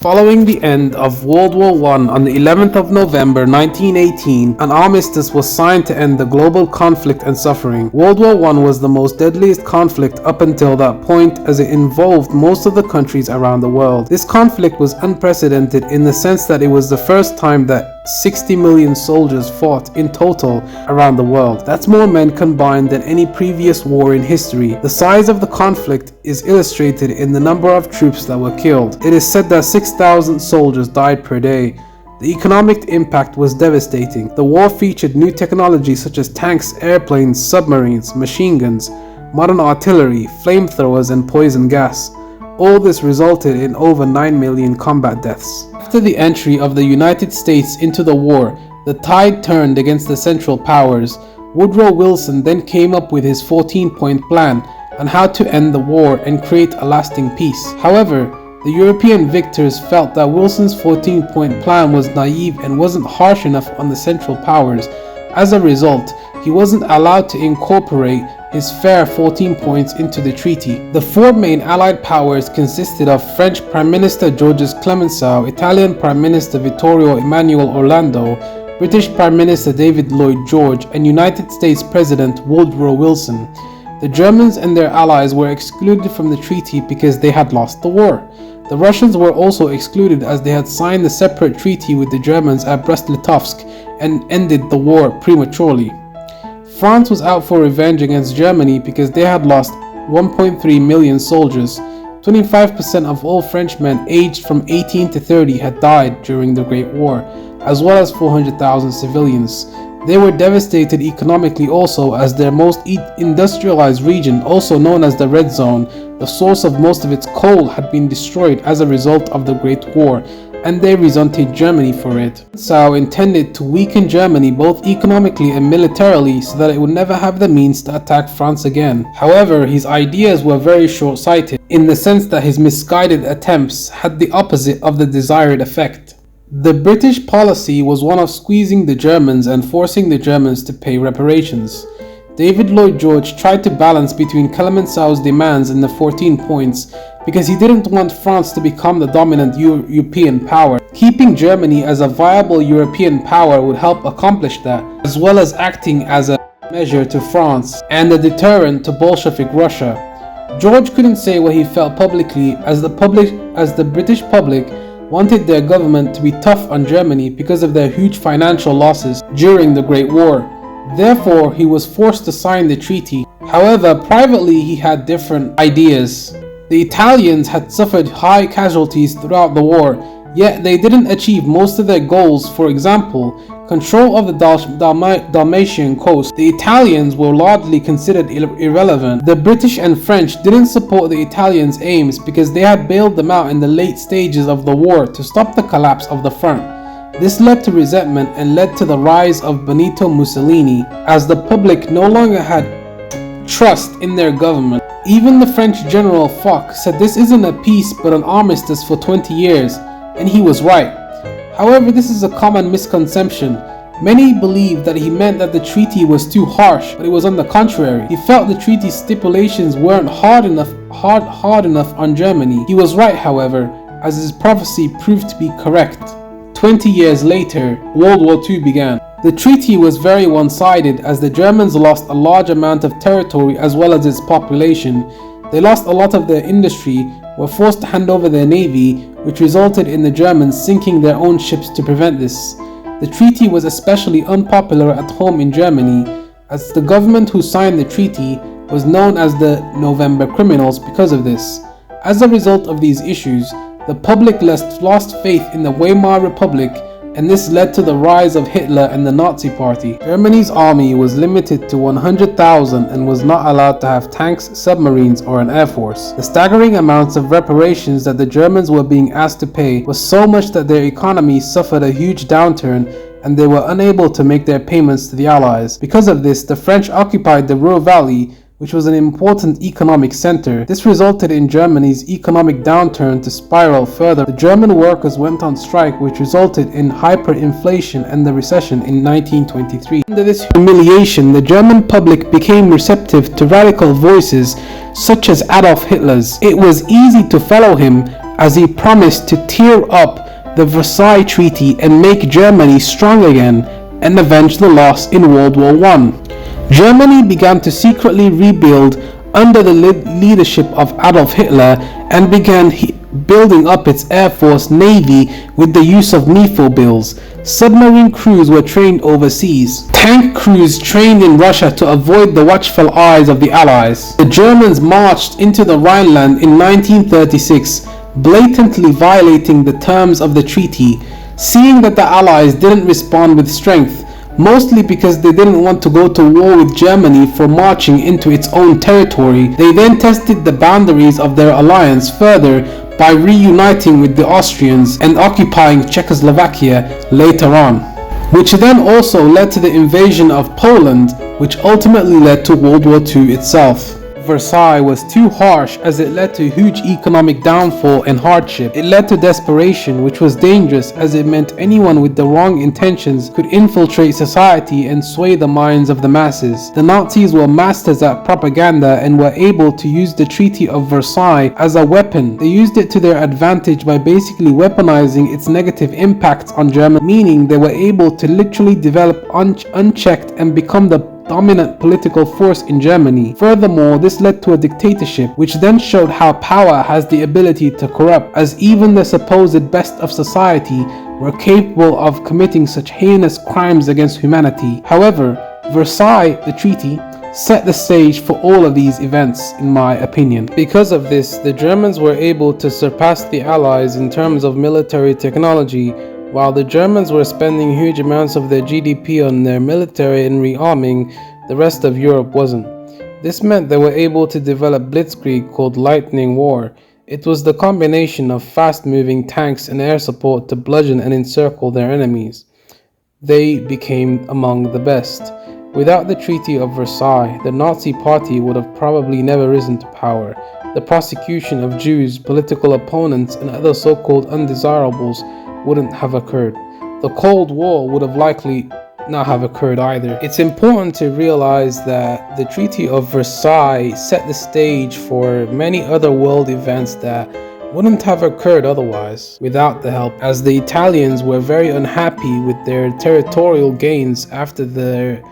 Following the end of World War I on the 11th of November 1918, an armistice was signed to end the global conflict and suffering. World War I was the most deadliest conflict up until that point, as it involved most of the countries around the world. This conflict was unprecedented in the sense that it was the first time that 60 million soldiers fought in total around the world. That's more men combined than any previous war in history. The size of the conflict is illustrated in the number of troops that were killed. It is said that 6,000 soldiers died per day. The economic impact was devastating. The war featured new technology such as tanks, airplanes, submarines, machine guns, modern artillery, flamethrowers, and poison gas. All this resulted in over 9 million combat deaths. After the entry of the United States into the war, the tide turned against the Central Powers. Woodrow Wilson then came up with his 14-point plan on how to end the war and create a lasting peace. However, the European victors felt that Wilson's 14-point plan was naive and wasn't harsh enough on the Central Powers. As a result, he wasn't allowed to incorporate his fair 14 points into the treaty. The four main Allied powers consisted of French Prime Minister Georges Clemenceau, Italian Prime Minister Vittorio Emanuele Orlando, British Prime Minister David Lloyd George, and United States President Woodrow Wilson. The Germans and their allies were excluded from the treaty because they had lost the war. The Russians were also excluded as they had signed a separate treaty with the Germans at Brest-Litovsk and ended the war prematurely. France was out for revenge against Germany because they had lost 1.3 million soldiers. 25% of all Frenchmen aged from 18 to 30 had died during the Great War, as well as 400,000 civilians. They were devastated economically also, as their most industrialized region, also known as the Red Zone, the source of most of its coal, had been destroyed as a result of the Great War, and they resented Germany for it. Clemenceau intended to weaken Germany both economically and militarily so that it would never have the means to attack France again. However, his ideas were very short-sighted, in the sense that his misguided attempts had the opposite of the desired effect. The British policy was one of squeezing the Germans and forcing the Germans to pay reparations. David Lloyd George tried to balance between Clemenceau's demands and the 14 points because he didn't want France to become the dominant European power. Keeping Germany as a viable European power would help accomplish that, as well as acting as a measure to France and a deterrent to Bolshevik Russia. George couldn't say what he felt publicly, as the British public wanted their government to be tough on Germany because of their huge financial losses during the Great War. Therefore, he was forced to sign the treaty. However, privately he had different ideas. The Italians had suffered high casualties throughout the war, yet they didn't achieve most of their goals. For example, control of the Dalmatian coast. The Italians were largely considered irrelevant. The British and French didn't support the Italians' aims because they had bailed them out in the late stages of the war to stop the collapse of the front. This led to resentment and led to the rise of Benito Mussolini, as the public no longer had trust in their government. Even the French General Foch said this isn't a peace but an armistice for 20 years, and he was right. However, this is a common misconception. Many believe that he meant that the treaty was too harsh, but it was on the contrary. He felt the treaty's stipulations weren't hard enough on Germany. He was right, however, as his prophecy proved to be correct. 20 years later, World War II began. The treaty was very one-sided, as the Germans lost a large amount of territory as well as its population. They lost a lot of their industry, were forced to hand over their navy, which resulted in the Germans sinking their own ships to prevent this. The treaty was especially unpopular at home in Germany, as the government who signed the treaty was known as the November Criminals because of this. As a result of these issues, the public lost faith in the Weimar Republic, and this led to the rise of Hitler and the Nazi Party. Germany's army was limited to 100,000 and was not allowed to have tanks, submarines, or an air force. The staggering amounts of reparations that the Germans were being asked to pay was so much that their economy suffered a huge downturn and they were unable to make their payments to the Allies. Because of this, the French occupied the Ruhr Valley, which was an important economic center. This resulted in Germany's economic downturn to spiral further. The German workers went on strike, which resulted in hyperinflation and the recession in 1923. Under this humiliation, the German public became receptive to radical voices such as Adolf Hitler's. It was easy to follow him as he promised to tear up the Versailles Treaty and make Germany strong again and avenge the loss in World War I. Germany began to secretly rebuild under the leadership of Adolf Hitler and began building up its air force navy with the use of Mephilbills. Submarine crews were trained overseas. Tank crews trained in Russia to avoid the watchful eyes of the Allies. The Germans marched into the Rhineland in 1936, blatantly violating the terms of the treaty. Seeing that the Allies didn't respond with strength, mostly because they didn't want to go to war with Germany for marching into its own territory, they then tested the boundaries of their alliance further by reuniting with the Austrians and occupying Czechoslovakia later on, which then also led to the invasion of Poland, which ultimately led to World War II itself. Versailles was too harsh as it led to huge economic downfall and hardship. It led to desperation, which was dangerous as it meant anyone with the wrong intentions could infiltrate society and sway the minds of the masses. The Nazis were masters at propaganda and were able to use the Treaty of Versailles as a weapon. They used it to their advantage by basically weaponizing its negative impacts on Germany, meaning they were able to literally develop unchecked and become the dominant political force in Germany. Furthermore, this led to a dictatorship, which then showed how power has the ability to corrupt, as even the supposed best of society were capable of committing such heinous crimes against humanity. However, Versailles, the treaty, set the stage for all of these events, in my opinion. Because of this, the Germans were able to surpass the Allies in terms of military technology. While the Germans were spending huge amounts of their GDP on their military and rearming, the rest of Europe wasn't. This meant they were able to develop blitzkrieg called lightning war. It was the combination of fast-moving tanks and air support to bludgeon and encircle their enemies. They became among the best. Without the Treaty of Versailles, the Nazi Party would have probably never risen to power. The prosecution of Jews, political opponents, and other so-called undesirables wouldn't have occurred. The Cold War would have likely not have occurred either. It's important to realize that the Treaty of Versailles set the stage for many other world events that wouldn't have occurred otherwise without the help, as the Italians were very unhappy with their territorial gains after the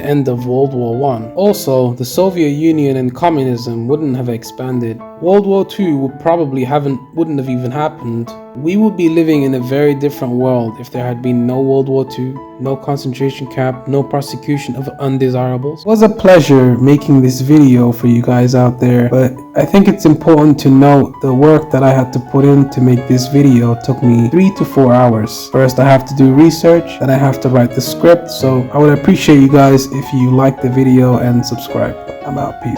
end of World War I. Also, the Soviet Union and communism wouldn't have expanded. World War II wouldn't have even happened. We would be living in a very different world if there had been no World War II, no concentration camp, no prosecution of undesirables. It was a pleasure making this video for you guys out there, but I think it's important to note the work that I had to put in to make this video took me 3 to 4 hours. First, I have to do research, then I have to write the script, so I would appreciate you guys if you like the video and subscribe. I'm out. Peace.